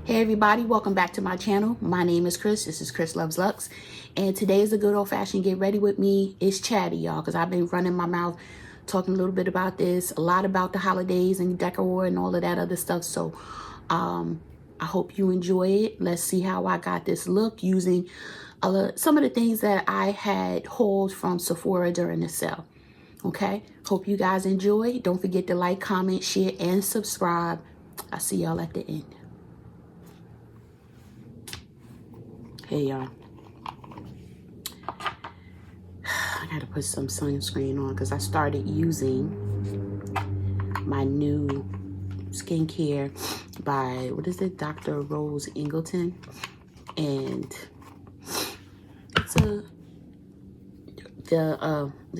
Hey everybody, welcome back to my channel. My name is Chris. This is Chris Loves Lux. And today is a good old-fashioned get ready with me. It's chatty, y'all, because I've been running my mouth talking a little bit about this, a lot about the holidays and decor and all of that other stuff. So I hope you enjoy it. Let's see how I got this look using some of the things that I had hauled from Sephora during the sale. Okay, hope you guys enjoy. Don't forget to like, comment, share, and subscribe. I'll see y'all at the end. Hey y'all, I gotta put some sunscreen on because I started using my new skincare by, what is it, Dr. Rose Ingleton, and it's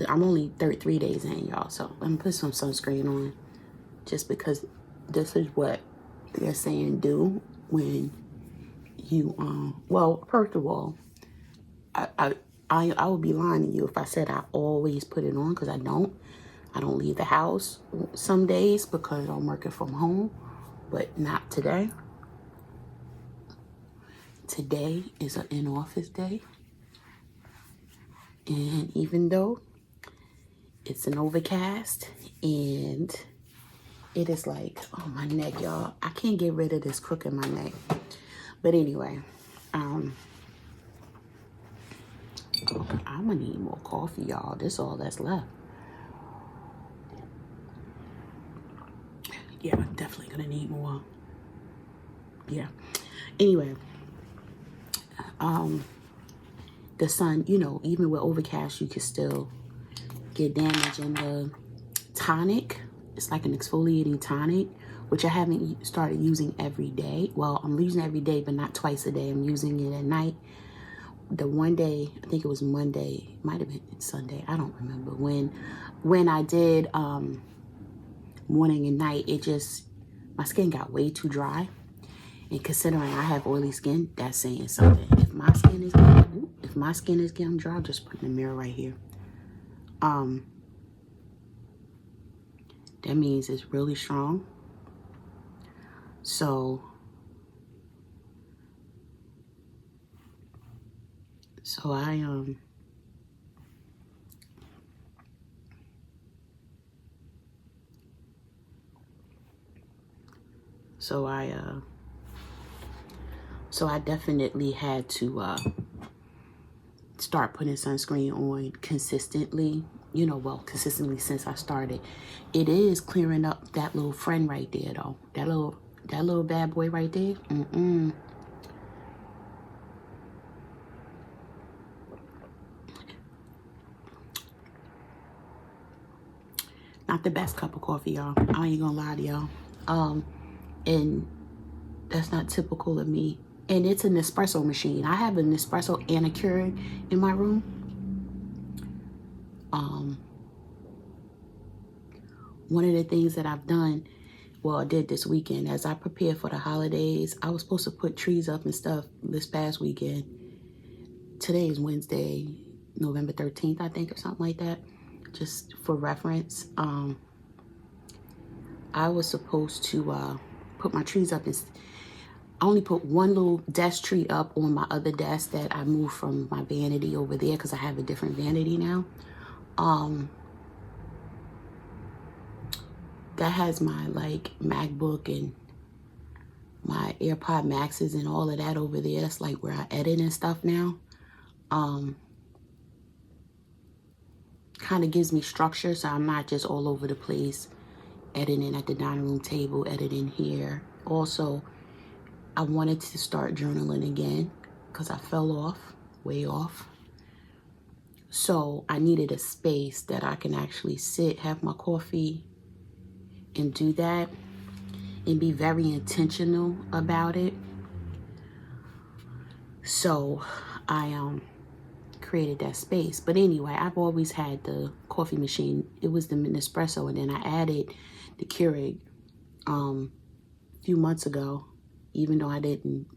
I'm only 33 days in, y'all, so I'm gonna put some sunscreen on just because this is what they're saying do when you well, first of all, I would be lying to you if I said I always put it on, because I don't leave the house some days because I'm working from home, but not today. Today is an in-office day, and even though it's an overcast and it is like, oh, my neck, y'all, I can't get rid of this crook in my neck. But anyway, I'm gonna need more coffee, y'all. This is all that's left. Yeah, I'm definitely gonna need more. Yeah. Anyway, the sun, you know, even with overcast, you can still get damage. And the tonic, it's like an exfoliating tonic, which I haven't started using every day. Well, I'm using it every day, but not twice a day. I'm using it at night. The one day, I think it was Monday, might have been Sunday, I don't remember, when I did morning and night, it just, my skin got way too dry. And considering I have oily skin, that's saying something. If my skin is getting dry, I'll just put in the mirror right here. That means it's really strong. So I definitely had to start putting sunscreen on consistently, you know, well, consistently since I started. It is clearing up that little friend right there, though. That little bad boy right there. Not the best cup of coffee, y'all. I ain't gonna lie to y'all. And that's not typical of me. And it's an espresso machine. I have an espresso and a Keurig in my room. One of the things that I've done, well, I did this weekend, as I prepare for the holidays, I was supposed to put trees up and stuff this past weekend. Today is Wednesday, November 13th, I think, or something like that, just for reference. I was supposed to put my trees up. I only put one little desk tree up on my other desk that I moved from my vanity over there because I have a different vanity now. That has my like MacBook and my AirPod Maxes and all of that over there. That's like where I edit and stuff now. Kind of gives me structure, so I'm not just all over the place editing at the dining room table, editing here. Also, I wanted to start journaling again because I fell off, way off. So I needed a space that I can actually sit, have my coffee, and do that, and be very intentional about it. So I created that space. But anyway, I've always had the coffee machine. It was the Nespresso, and then I added the Keurig a few months ago. Even though I didn't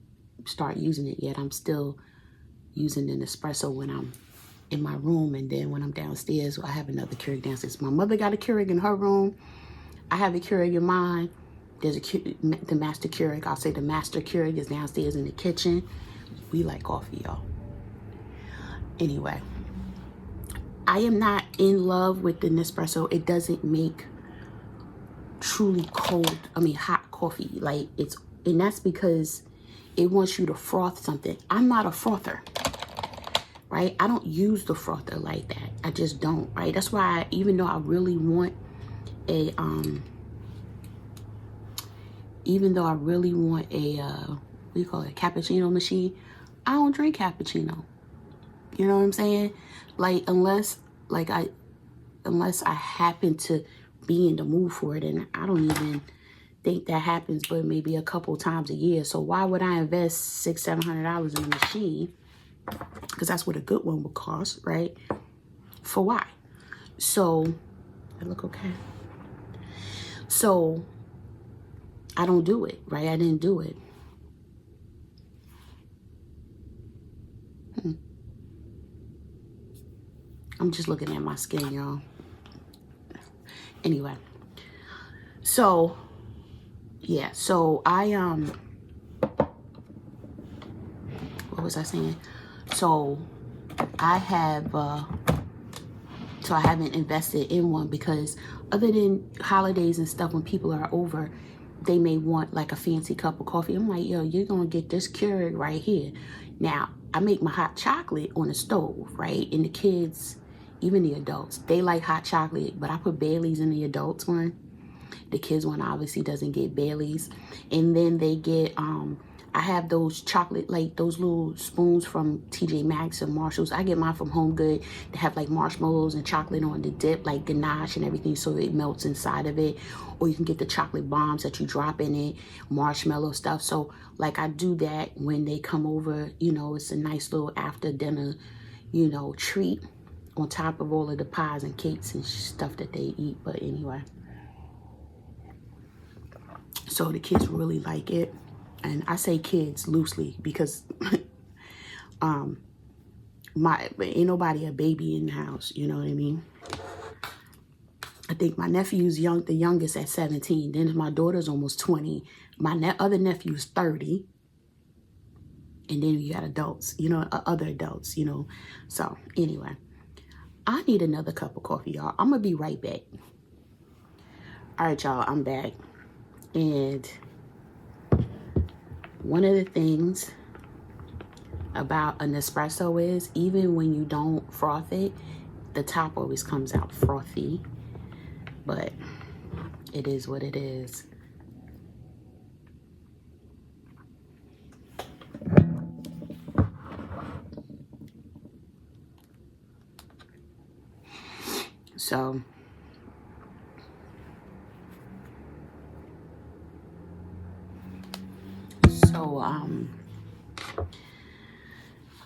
start using it yet, I'm still using an espresso when I'm in my room, and then when I'm downstairs, I have another Keurig downstairs. My mother got a Keurig in her room. I have a Keurig in mine. There's the master Keurig. I'll say the master Keurig is downstairs in the kitchen. We like coffee, y'all. Anyway, I am not in love with the Nespresso. It doesn't make truly hot coffee. Like and that's because it wants you to froth something. I'm not a frother, right? I don't use the frother like that. I just don't, right? That's why even though I really want a what do you call it, cappuccino machine, I don't drink cappuccino. You know what I'm saying? Like unless I happen to be in the mood for it, and I don't even think that happens but maybe a couple times a year. So why would I invest $600-700 in a machine? Because that's what a good one would cost, right? For why? So I look okay. So I don't do it, right? I didn't do it. I'm just looking at my skin, y'all. Anyway, so yeah, so I what was I saying? So I haven't invested in one because other than holidays and stuff, when people are over, they may want like a fancy cup of coffee. I'm like, yo, you're gonna get this Keurig right here. Now I make my hot chocolate on the stove, right? And the kids, even the adults, they like hot chocolate, but I put Bailey's in the adults one. The kids one obviously doesn't get Bailey's. And then they get, I have those chocolate, like those little spoons from TJ Maxx and Marshalls. I get mine from Home Good. They have like marshmallows and chocolate on the dip, like ganache and everything, so it melts inside of it. Or you can get the chocolate bombs that you drop in it, marshmallow stuff. So like I do that when they come over, you know, it's a nice little after dinner, you know, treat on top of all of the pies and cakes and stuff that they eat. But anyway, so the kids really like it. And I say kids loosely because but ain't nobody a baby in the house, you know what I mean? I think my nephew's the youngest at 17. Then my daughter's almost 20. My other nephew's 30. And then you got adults, you know, other adults, you know. So anyway, I need another cup of coffee, y'all. I'm gonna be right back. All right, y'all, I'm back. And one of the things about an espresso is even when you don't froth it, the top always comes out frothy. But it is what it is. So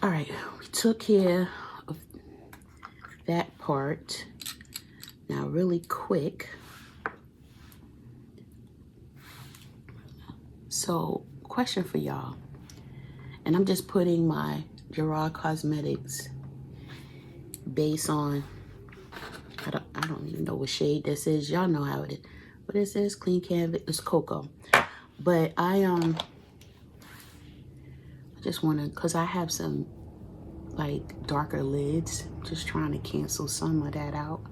all right, we took care of that part. Now really quick, so question for y'all, and I'm just putting my Gerard Cosmetics base on. I don't even know what shade this is. Y'all know how it is. What is this? Clean Canvas. It's cocoa. But I just want to, because I have some like darker lids, just trying to cancel some of that out.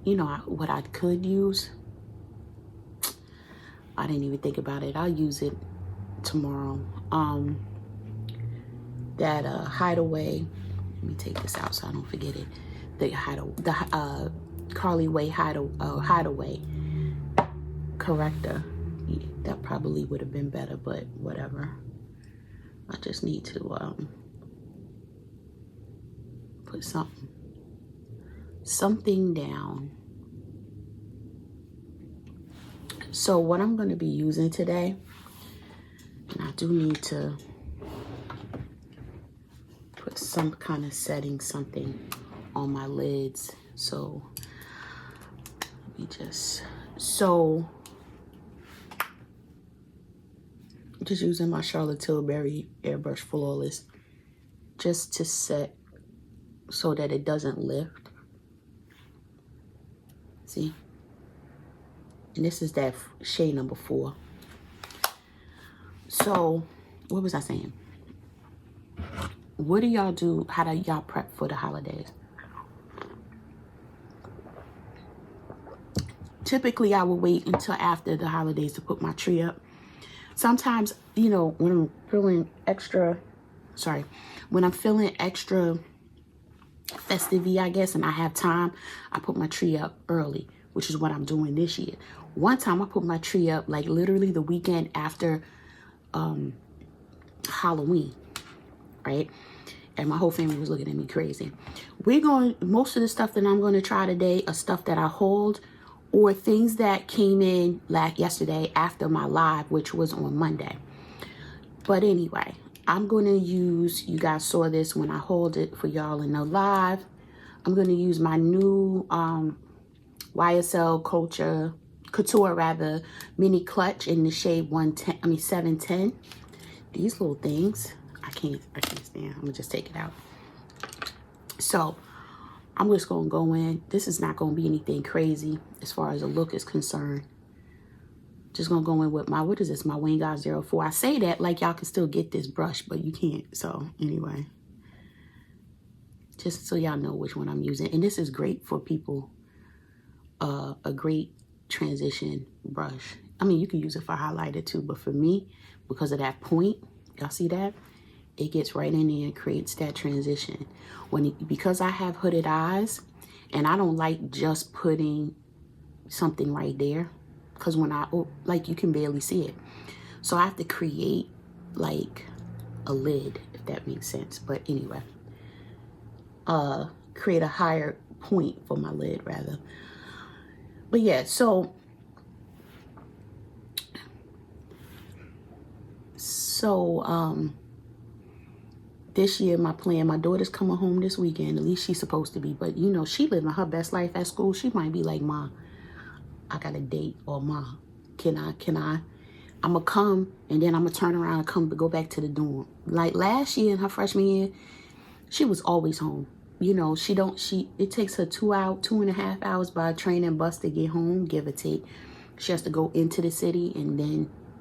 You know what I could use? I didn't even think about it. I'll use it tomorrow. That Hideaway. Let me take this out so I don't forget it. The Carly Way Hideaway corrector. Yeah, that probably would have been better, but whatever. I just need to put something down. So what I'm going to be using today, and I do need to put some kind of setting something on my lids. So let me just, just using my Charlotte Tilbury Airbrush Flawless just to set so that it doesn't lift. See? And this is that shade number 4. So, what was I saying? What do y'all do? How do y'all prep for the holidays? Typically, I will wait until after the holidays to put my tree up. Sometimes, you know, when I'm feeling extra festive-y, I guess, and I have time, I put my tree up early, which is what I'm doing this year. One time I put my tree up like literally the weekend after Halloween, right? And my whole family was looking at me crazy. Most of the stuff that I'm going to try today are stuff that I hauled or things that came in yesterday after my live, which was on Monday. But anyway, I'm going to use, you guys saw this when I hauled it for y'all in the live. I'm going to use my new YSL Couture mini clutch in the shade 710. These little things, I can't stand. I'm gonna just take it out. So I'm just gonna go in. This is not gonna be anything crazy as far as the look is concerned. Just gonna go in with my, what is this? My Wayne God 04. I say that like y'all can still get this brush, but you can't. So anyway, just so y'all know which one I'm using. And this is great for people, a great transition brush. I mean, you can use it for highlighter too, but for me, because of that point, y'all see that? It gets right in there and creates that transition. Because I have hooded eyes, and I don't like just putting something right there, because when you can barely see it. So I have to create like a lid, if that makes sense. But anyway, create a higher point for my lid rather. But yeah, so this year my plan, my daughter's coming home this weekend, at least she's supposed to be, but you know, she living her best life at school. She might be like, Ma, I got a date, or Ma, can I, I'm gonna come, and then I'm gonna turn around and come to go back to the dorm. Like last year in her freshman year, she was always home. You know, it takes her 2.5 hours by train and bus to get home, give or take. She has to go into the city and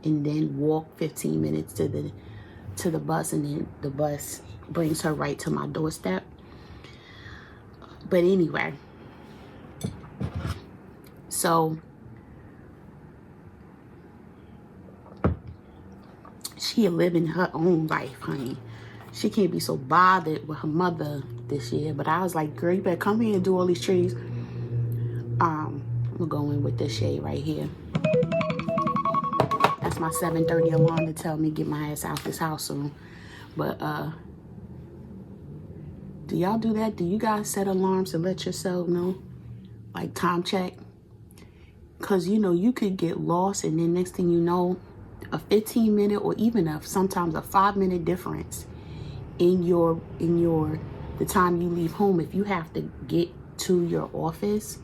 then walk 15 minutes to the bus, and then the bus brings her right to my doorstep. But anyway, so she living her own life, honey. She can't be so bothered with her mother this year. But I was like, girl, you better come here and do all these trees. I'm gonna go in with this shade right here. That's my 7:30 alarm to tell me get my ass out this house soon. But do y'all do that? Do you guys set alarms to let yourself know? Like time check? Because you know, you could get lost, and then next thing you know, a 15-minute or even sometimes a 5-minute difference in the time you leave home. If you have to get to your office,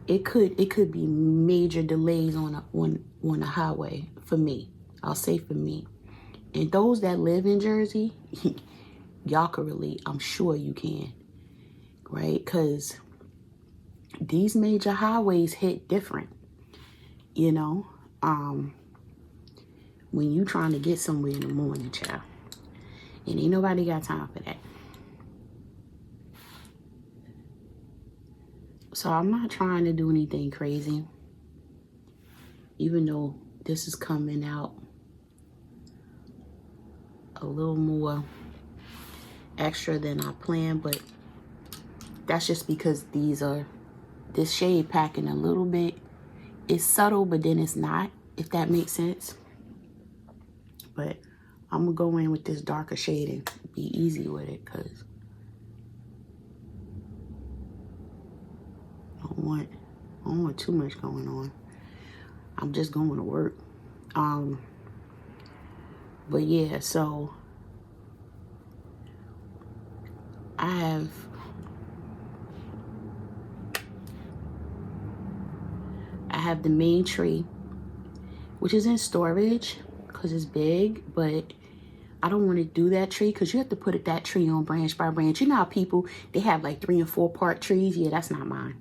it could be major delays on a highway. For me, I'll say for me, and those that live in Jersey, y'all can relate. I'm sure you can, right? Because these major highways hit different, you know, when you trying to get somewhere in the morning, child. And ain't nobody got time for that. So I'm not trying to do anything crazy, even though this is coming out a little more extra than I planned, but that's just because this shade packing a little bit. It's subtle, but then it's not, if that makes sense. But I'm gonna go in with this darker shade and be easy with it, because I don't want too much going on. I'm just going to work. But yeah, so I have the main tree, which is in storage because it's big, but I don't want to do that tree because you have to put that tree on branch by branch. You know how people, they have like 3 and 4 part trees? Yeah, that's not mine.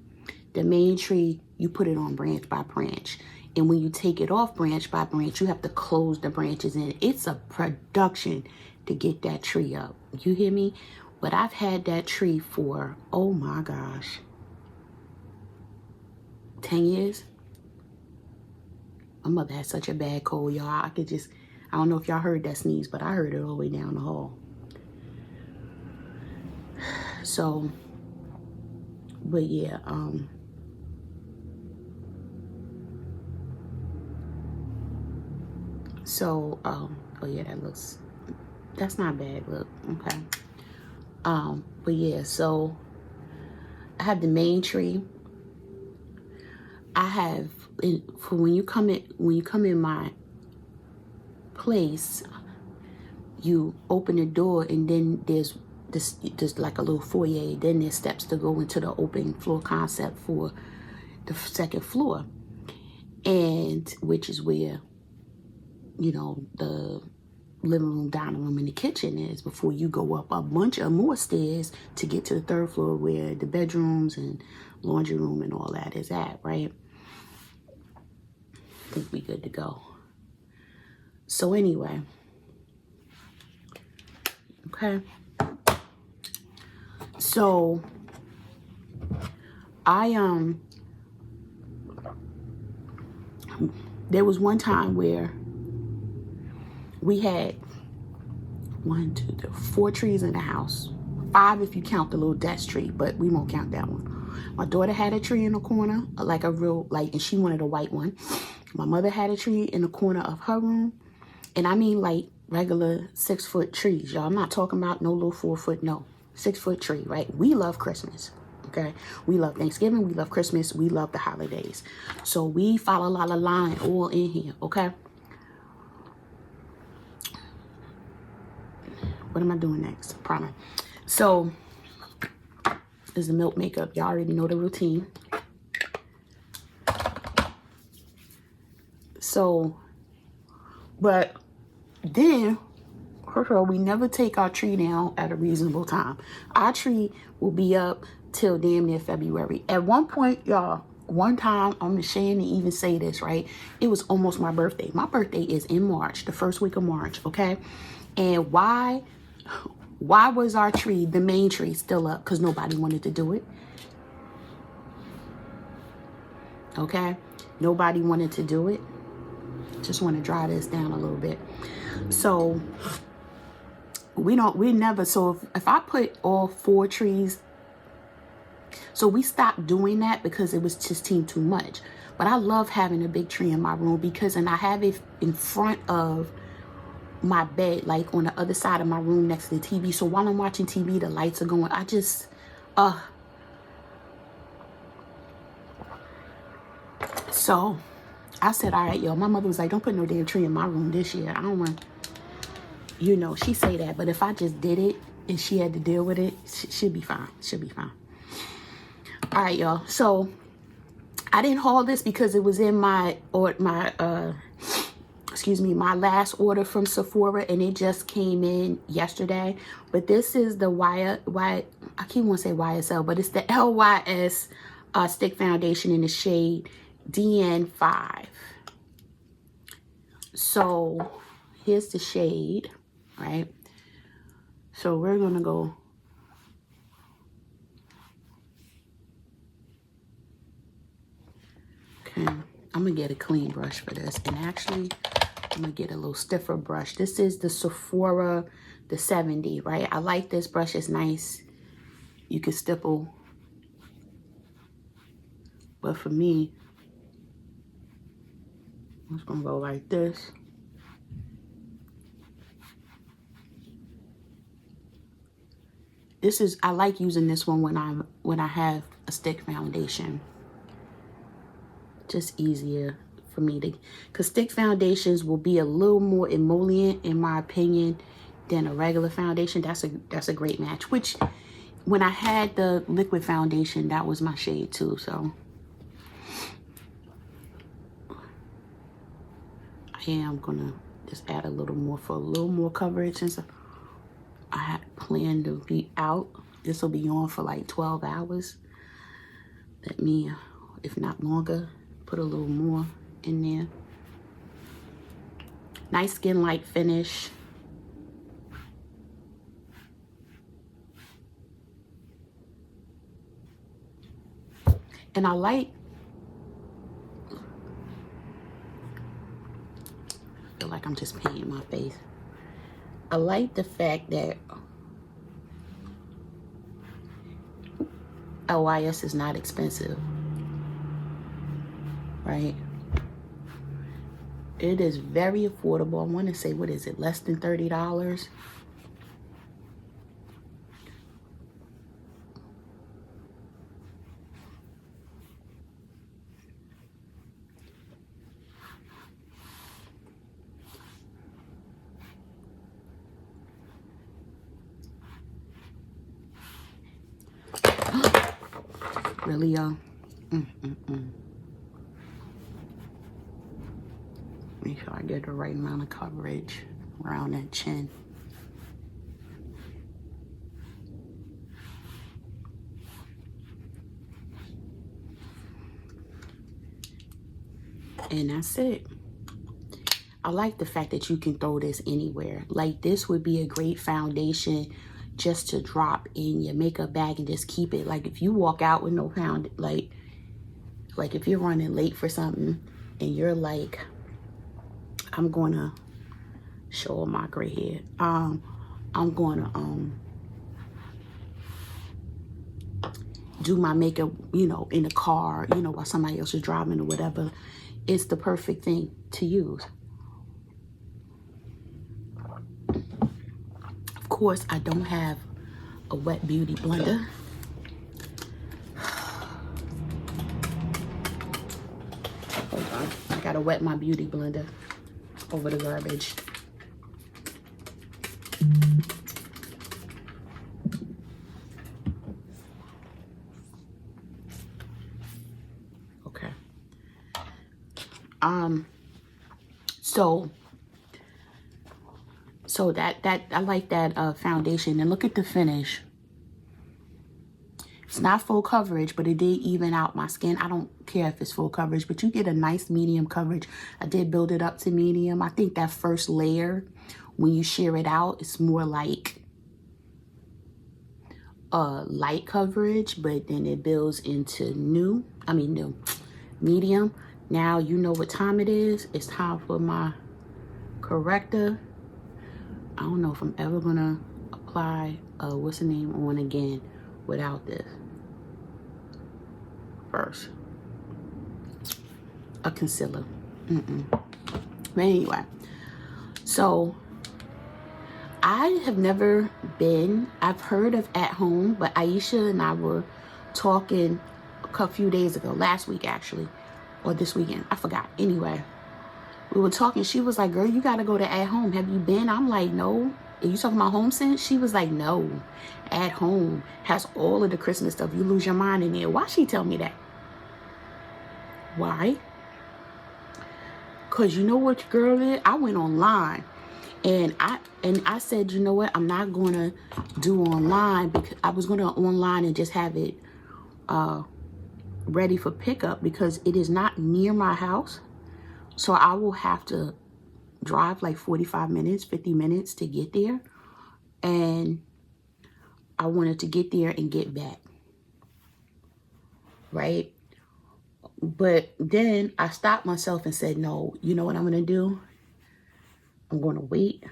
The main tree, you put it on branch by branch. And when you take it off branch by branch, you have to close the branches in. It's a production to get that tree up. You hear me? But I've had that tree for, oh my gosh, 10 years. My mother had such a bad cold, y'all. I don't know if y'all heard that sneeze, but I heard it all the way down the hall. So, but yeah, oh yeah, that's not bad, look, okay. But yeah, so I have the main tree. I have, for when you come in my place, you open the door and then there's like a little foyer. Then there's steps to go into the open floor concept for the second floor, and which is where, you know, the living room, dining room, and the kitchen is, before you go up a bunch of more stairs to get to the third floor where the bedrooms and laundry room and all that is at, right? I think we good to go. So anyway, okay. So there was one time where we had 4 trees in the house. 5 if you count the little desk tree, but we won't count that one. My daughter had a tree in the corner, like a real, and she wanted a white one. My mother had a tree in the corner of her room. And I mean like regular 6-foot trees, y'all. I'm not talking about no little 4-foot, no. 6-foot tree, right? We love Christmas, okay? We love Thanksgiving, we love Christmas, we love the holidays. So we follow la line all in here, okay? What am I doing next? Primer. So this is the milk makeup. Y'all already know the routine. So, but then, first of all, we never take our tree down at a reasonable time. Our tree will be up till damn near February. At one point, y'all, one time, I'm ashamed to even say this, right? It was almost my birthday. My birthday is in March, the first week of March, okay? And why was our tree, the main tree, still up? Because nobody wanted to do it. Okay? Nobody wanted to do it. Just want to dry this down a little bit. So so if I put all 4 trees, so we stopped doing that because it was just too much. But I love having a big tree in my room and I have it in front of my bed, like on the other side of my room next to the TV. So while I'm watching TV, the lights are going. So I said, all right, yo, my mother was like, don't put no damn tree in my room this year. I don't want, you know, she say that, but if I just did it and she had to deal with it, she'd be fine. She'll be fine. All right, y'all. So I didn't haul this because it was in my last order from Sephora, and it just came in yesterday. But this is the I keep wanting to say YSL, but it's the LYS stick foundation in the shade DN5. So here's the shade, right? So we're gonna go. Okay, I'm gonna get a clean brush for this, and actually I'm gonna get a little stiffer brush. This is the Sephora, the 70, right? I like this brush, it's nice. You can stipple. But for me, I'm just gonna go like this. I like using this one when I have a stick foundation. Just easier for me to, because stick foundations will be a little more emollient in my opinion than a regular foundation. That's a great match, which when I had the liquid foundation, that was my shade too. So I am gonna just add a little more for a little more coverage, since I had planned to be out. This will be on for like 12 hours. Let me, if not longer, put a little more in there. Nice skin-like finish. And I like, I feel like I'm just painting my face. I like the fact that LYS is not expensive, right? It is very affordable. I want to say, what is it, less than $30? Really, y'all? Make sure I get the right amount of coverage around that chin. And that's it. I like the fact that you can throw this anywhere. Like, this would be a great foundation just to drop in your makeup bag and just keep it. Like, if you walk out with no pound, like if you're running late for something and you're like, I'm gonna show my gray hair. I'm gonna do my makeup, you know, in the car, you know, while somebody else is driving or whatever. It's the perfect thing to use. Of course, I don't have a wet beauty blender. Hold on, I gotta wet my beauty blender over the garbage. Okay. So that I like that foundation. And look at the finish. It's not full coverage, but it did even out my skin. I don't care if it's full coverage, but you get a nice medium coverage. I did build it up to medium. I think that first layer, when you shear it out, it's more like light coverage, but then it builds into medium. Now you know what time it is. It's time for my corrector. I don't know if I'm ever gonna apply what's the name on again without this. First, a concealer. But anyway, so I have never been, I've heard of At Home, but Aisha and I were talking a few days ago, last week actually, or this weekend, I forgot. Anyway, we were talking, she was like, girl, you gotta go to At Home. Have you been? I'm like, no. Are you talking about Home Sense? She was like, no. At Home has all of the Christmas stuff. You lose your mind in there. Why she tell me that? Why? Because you know what your girl did? I went online and I said, you know what? I'm not going to do online, because I was going to online and just have it ready for pickup, because it is not near my house. So I will have to drive like 45 minutes, 50 minutes to get there. And I wanted to get there and get back. Right? But then I stopped myself and said, no, you know what I'm going to do? I'm going to wait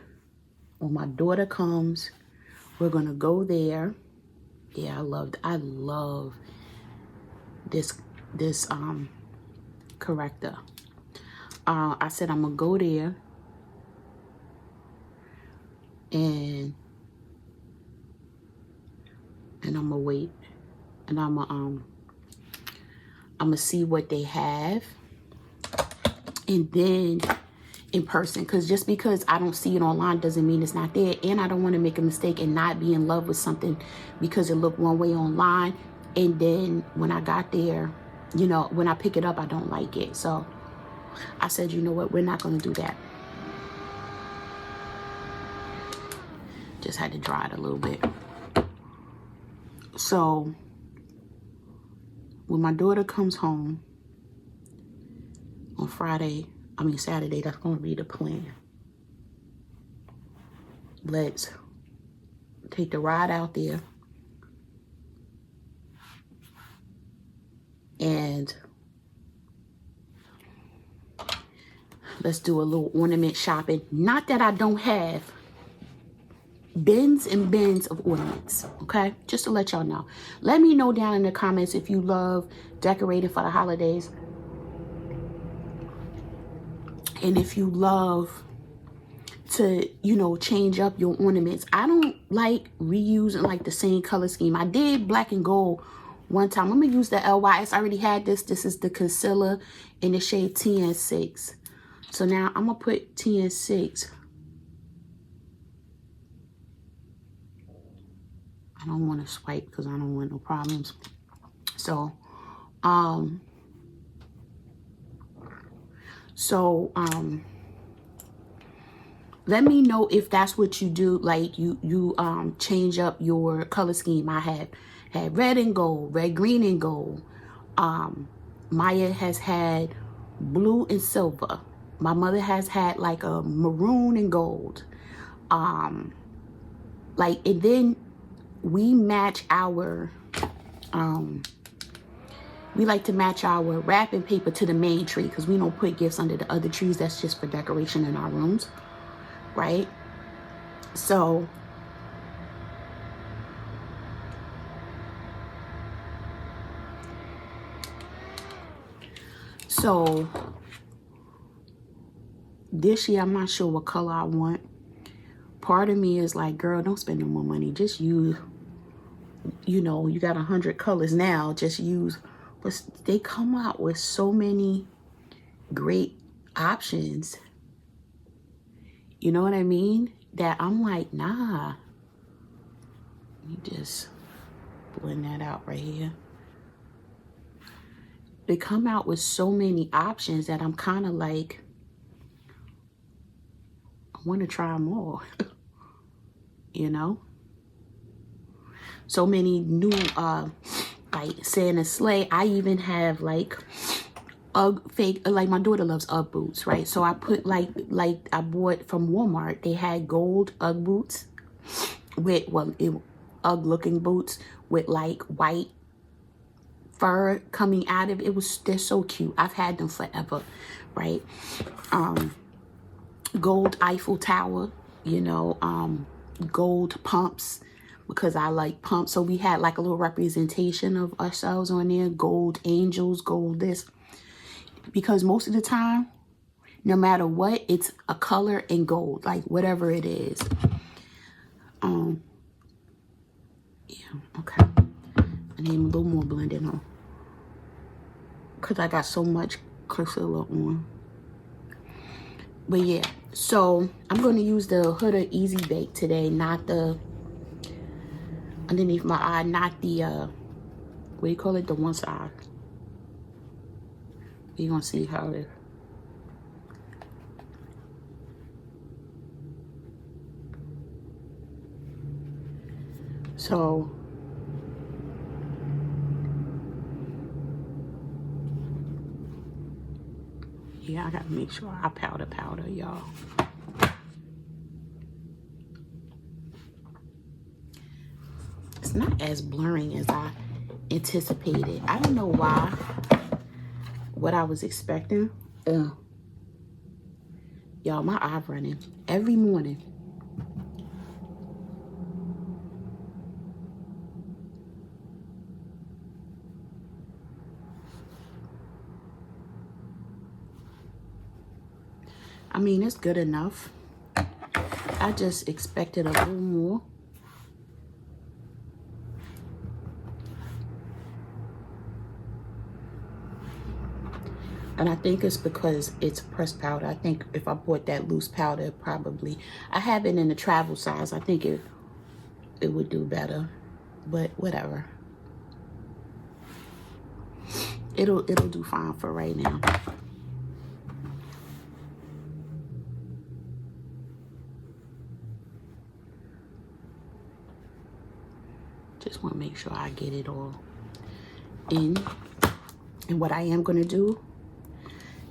when my daughter comes. We're going to go there. Yeah, I love this corrector. I said I'm gonna go there and I'm gonna wait, and I'm gonna see what they have, and then in person, because just because I don't see it online doesn't mean it's not there. And I don't want to make a mistake and not be in love with something because it looked one way online, and then when I got there, you know, when I pick it up, I don't like it. So I said, you know what, we're not going to do that. Just had to dry it a little bit. So when my daughter comes home on Saturday, that's going to be the plan. Let's take the ride out there and let's do a little ornament shopping. Not that I don't have bins and bins of ornaments, okay? Just to let y'all know. Let me know down in the comments if you love decorating for the holidays. And if you love to, you know, change up your ornaments. I don't like reusing like the same color scheme. I did black and gold one time. I'm gonna use the LYS. I already had this. This is the concealer in the shade TN6. So now I'm gonna put TN6. I don't want to swipe because I don't want no problems. So let me know if that's what you do. Like you change up your color scheme. I had red and gold, red, green, and gold. Maya has had blue and silver. My mother has had like a maroon and gold. And then we match our we like to match our wrapping paper to the main tree because we don't put gifts under the other trees. That's just for decoration in our rooms, right? So this year, I'm not sure what color I want. Part of me is like, girl, don't spend no more money. Just use, you know, you got 100 colors now. Just use, but they come out with so many great options. You know what I mean? That I'm like, nah. Let me just blend that out right here. They come out with so many options that I'm kind of like, I want to try them all. You know? So many new, like Santa sleigh. I even have like fake, like my daughter loves Ugg boots, right? So I put like I bought from Walmart. They had gold Ugg boots with, Ugg looking boots with like white fur coming out of it. They're so cute. I've had them forever, right? Gold Eiffel Tower, you know, gold pumps because I like pumps. So we had like a little representation of ourselves on there. Gold angels, gold this. Because most of the time, no matter what, it's a color in gold, like whatever it is. Yeah, okay. I need a little more blending on because I got so much concealer on. But yeah, so I'm going to use the Huda Easy Bake today, not the underneath my eye, not the what do you call it, the one side. You're gonna see how it. So yeah, I gotta make sure I powder, y'all. It's not as blurring as I anticipated. I don't know why. What I was expecting. Y'all, my eye running every morning. I mean, it's good enough. I just expected a little more. And I think it's because it's pressed powder. I think if I bought that loose powder, probably. I have it in the travel size. I think it would do better. But whatever. It'll do fine for right now. Just want to make sure I get it all in. And what I am going to do,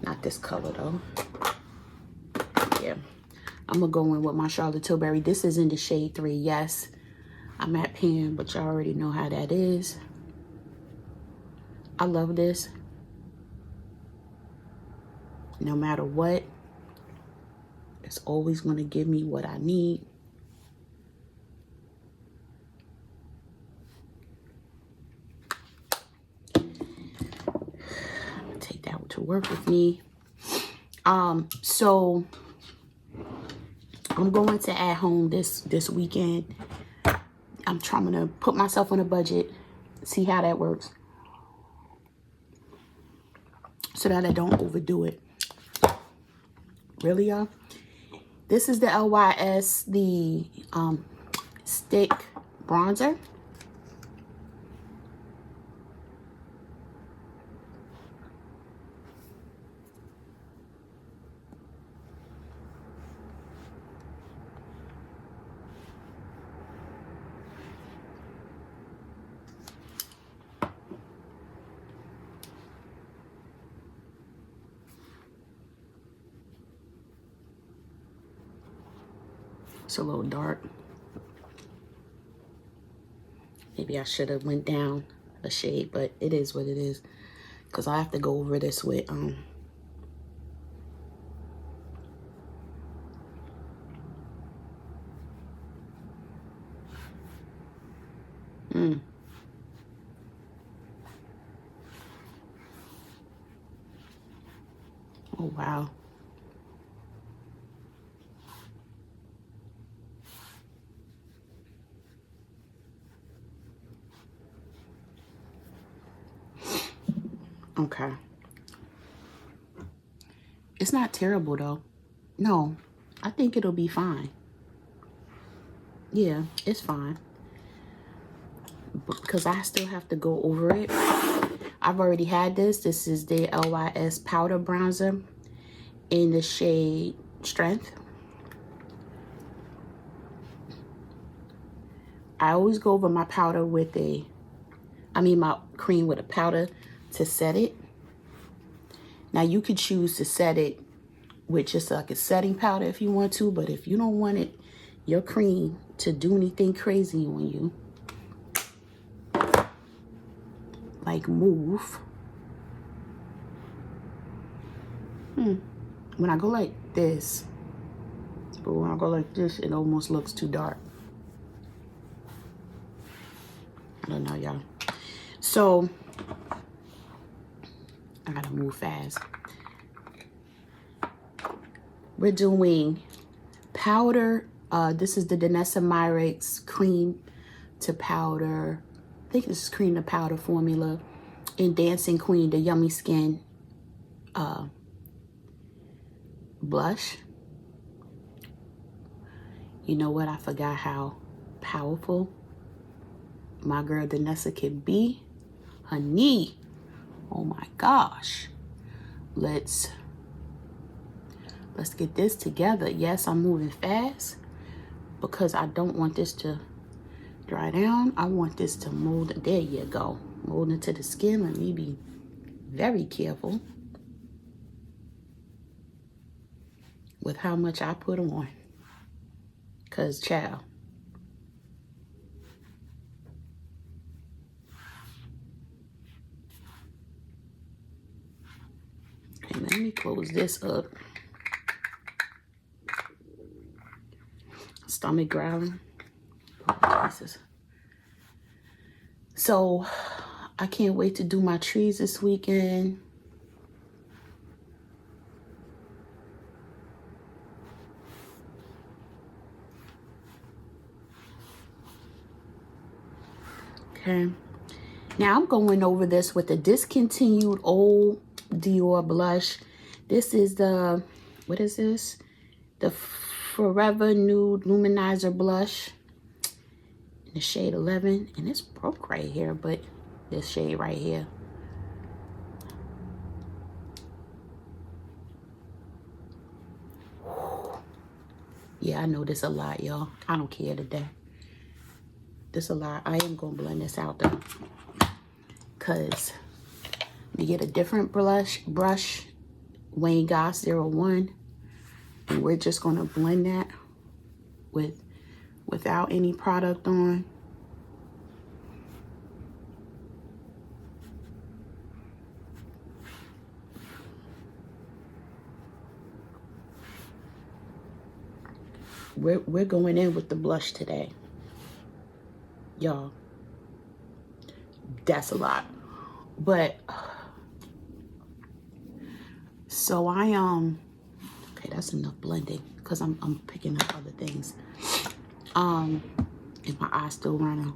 not this color though. Yeah. I'm going to go in with my Charlotte Tilbury. This is in the shade 3. Yes, I'm at pan, but y'all already know how that is. I love this. No matter what, it's always going to give me what I need. Take that to work with me. So I'm going to at home this weekend. I'm trying to put myself on a budget, see how that works, so that I don't overdo it. Really, y'all? This is the LYS, the stick bronzer. It's a little dark. Maybe I should have went down a shade, but it is what it is. Because I have to go over this with oh wow. Okay. It's not terrible though. No, I think it'll be fine. Yeah, it's fine. Because I still have to go over it. I've already had this. This is the LYS powder bronzer in the shade Strength. I always go over my powder with my cream with a powder to set it. Now you could choose to set it with just like a setting powder if you want to, but if you don't want it, your cream to do anything crazy on you, like move. When I go like this, but when I go like this, it almost looks too dark. I don't know, y'all. So I gotta move fast. We're doing powder. This is the Danessa Myricks cream to powder. I think this is cream to powder formula in Dancing Queen, the Yummy Skin blush. You know what? I forgot how powerful my girl Danessa can be. Honey, oh my gosh. Let's get this together. Yes, I'm moving fast because I don't want this to dry down. I want this to mold. There you go. Mold into the skin. Let me be very careful with how much I put on. Because, child, okay, let me close this up. Stomach growling. Oh, Jesus. So I can't wait to do my trees this weekend. Okay. Now I'm going over this with the discontinued old Dior blush. This is the, what is this? The Forever Nude Luminizer blush in the shade 11. And it's broke right here, but this shade right here. Yeah, I know this a lot, y'all. I don't care today. This a lot. I am going to blend this out, though. Because You get a different brush, Wayne Goss 01, and we're just going to blend that without any product on. We're going in with the blush today, y'all. That's a lot, but so okay, that's enough blending because I'm picking up other things. Is my eye still running?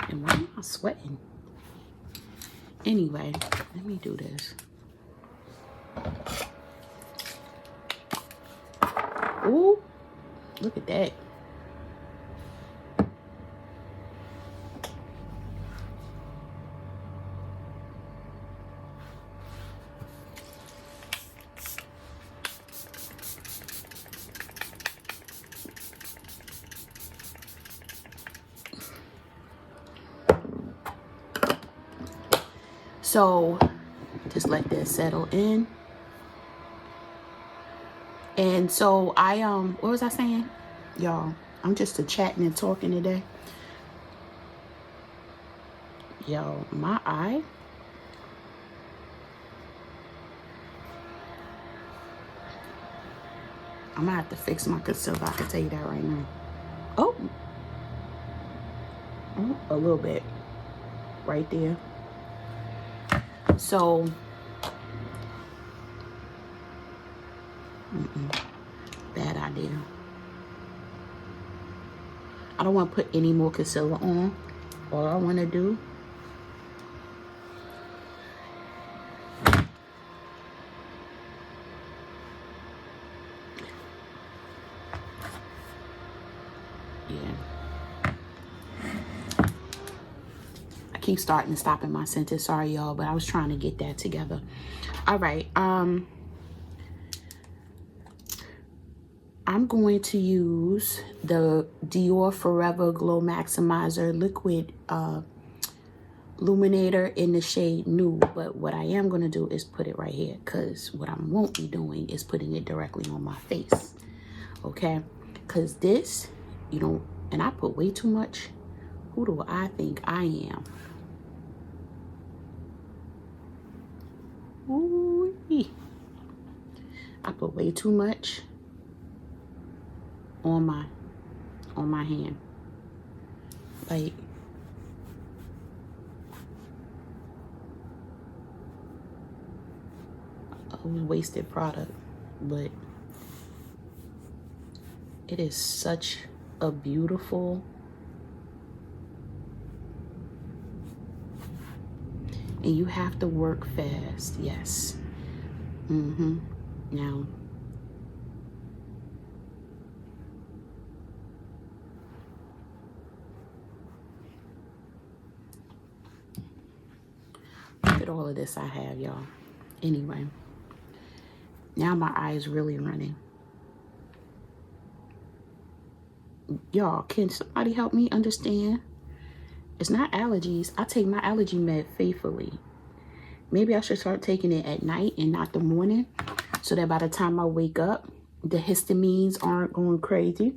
And why am I sweating? Anyway, let me do this. Ooh, look at that. So just let this settle in. And so what was I saying? Y'all, I'm just chatting and talking today. Yo, my eye. I'm gonna have to fix my concealer. I can tell you that right now. Oh, a little bit right there. So, bad idea. I don't want to put any more concealer on. All I want to do keep starting and stopping my sentence. Sorry, y'all, but I was trying to get that together. All right. I'm going to use the Dior Forever Glow Maximizer Liquid Illuminator in the shade Nude. But what I am going to do is put it right here, because what I won't be doing is putting it directly on my face. Okay? Because this, you know, and I put way too much. Who do I think I am? Ooh-wee. I put way too much on my hand. Like, a wasted product, but it is such a beautiful, and you have to work fast. Yes. Now, look at all of this I have, y'all. Anyway, now my eye is really running. Y'all, can somebody help me understand? It's not allergies. I take my allergy med faithfully. Maybe I should start taking it at night and not the morning, so that by the time I wake up, the histamines aren't going crazy.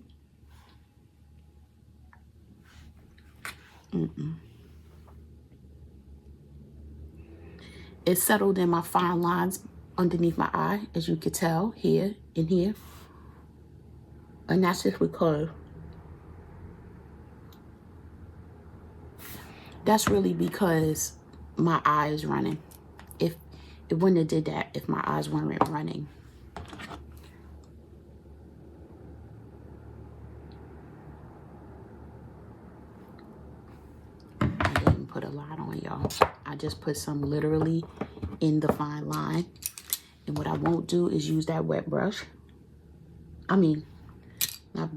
It's settled in my fine lines underneath my eye, as you can tell, here and here. And that's just because, that's really because my eye is running. If it wouldn't have did that if my eyes weren't running. I didn't put a lot on, y'all. I just put some literally in the fine line. And what I won't do is use that wet brush. I mean, not,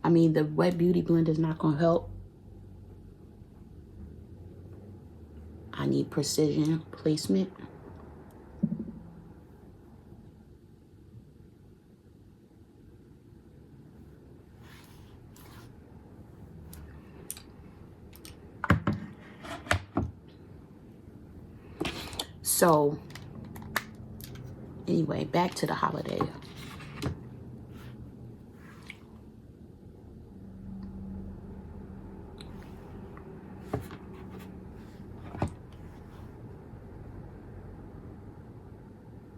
the wet beauty blender is not going to help. precision placement. So anyway, back to the holiday.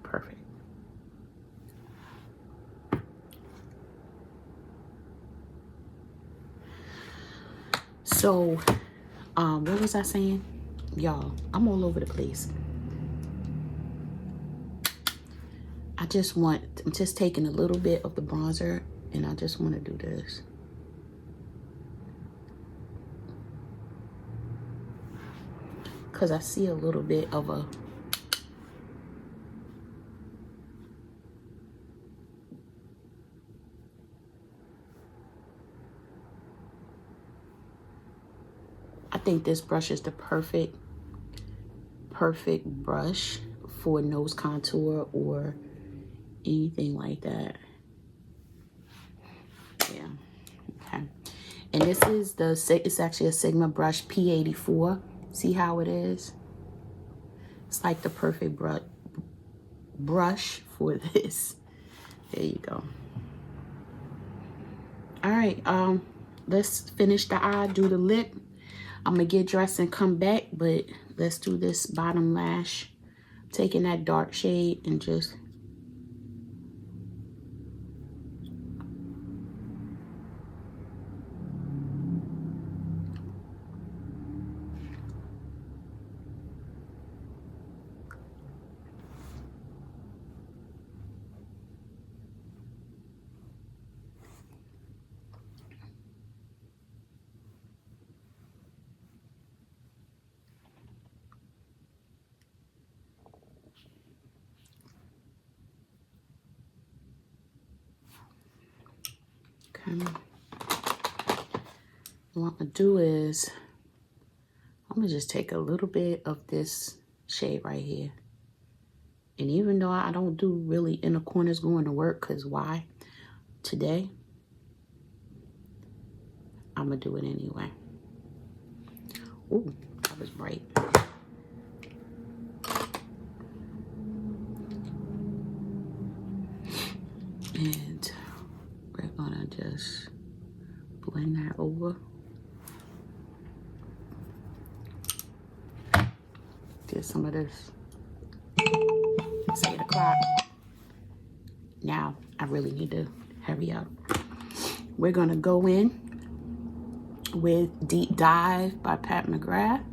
Perfect. So, what was I saying? Y'all, I'm all over the place. I'm just taking a little bit of the bronzer and I just want to do this. Because I see a little bit of a I think this brush is the perfect brush for nose contour or anything like that. Yeah. Okay. And this is it's actually a Sigma brush P84. See how it is? It's like the perfect brush for this. There you go. All right, let's finish the eye, do the lip. I'm gonna get dressed and come back, but let's do this bottom lash. Taking that dark shade and just what I'm gonna do is I'm gonna just take a little bit of this shade right here. And even though I don't do really inner corners going to work, because why? Today, I'm gonna do it anyway. Ooh, that was bright. And we're gonna just blend that over. Get some of this. It's 8 o'clock. Now, I really need to hurry up. We're gonna go in with Deep Dive by Pat McGrath.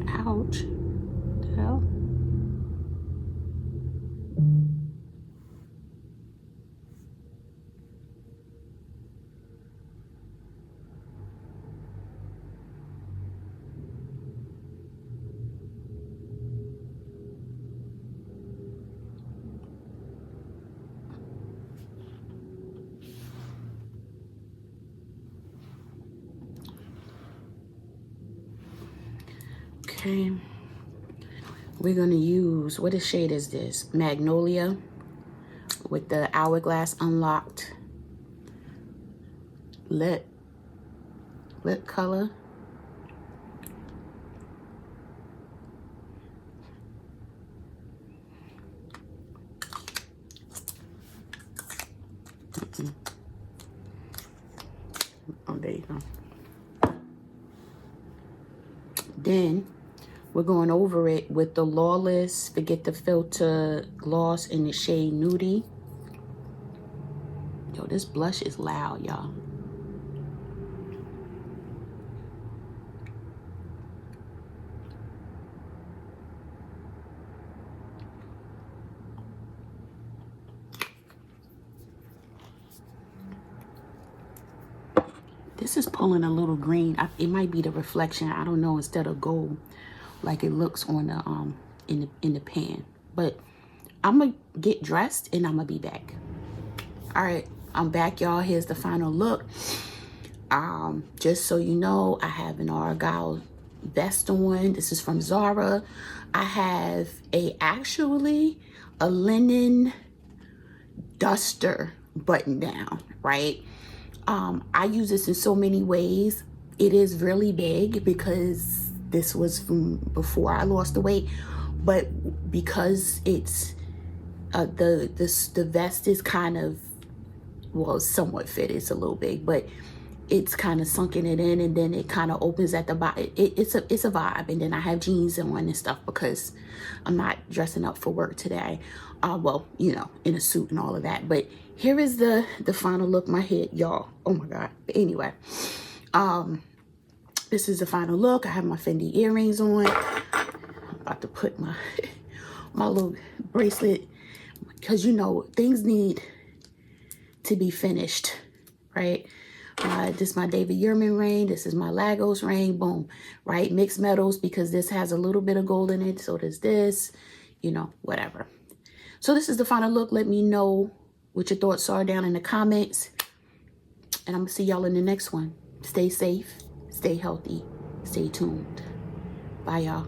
Ouch. The hell? Okay. We're gonna use, what shade is this? Magnolia with the Hourglass Unlocked lip color. Oh, there you go. Then we're going over it with the Lawless Forget the Filter gloss in the shade Nudie. Yo, this blush is loud, y'all. This is pulling a little green. It might be the reflection. I don't know. Instead of gold, like it looks on the in the pan. But I'm gonna get dressed and I'm gonna be back. All right, I'm back, y'all. Here's the final look. Just so you know, I have an Argyle vest on. This is from Zara. I have actually a linen duster button down, right? I use this in so many ways. It is really big because this was from before I lost the weight, but because it's the vest is kind of, well, somewhat fit. It's a little big, but it's kind of sunken it in, and then it kind of opens at the bottom. It's a vibe. And then I have jeans on and stuff because I'm not dressing up for work today. Well, you know, in a suit and all of that. But here is the final look. My head, y'all. Oh my God. But anyway, this is the final look. I have my Fendi earrings on. I'm about to put my little bracelet, because you know things need to be finished, right? This is my David Yurman ring. This is my Lagos ring. Boom, right? Mixed metals, because this has a little bit of gold in it. So does this, you know, whatever. So this is the final look. Let me know what your thoughts are down in the comments. And I'm going to see y'all in the next one. Stay safe, stay healthy, stay tuned. Bye, y'all.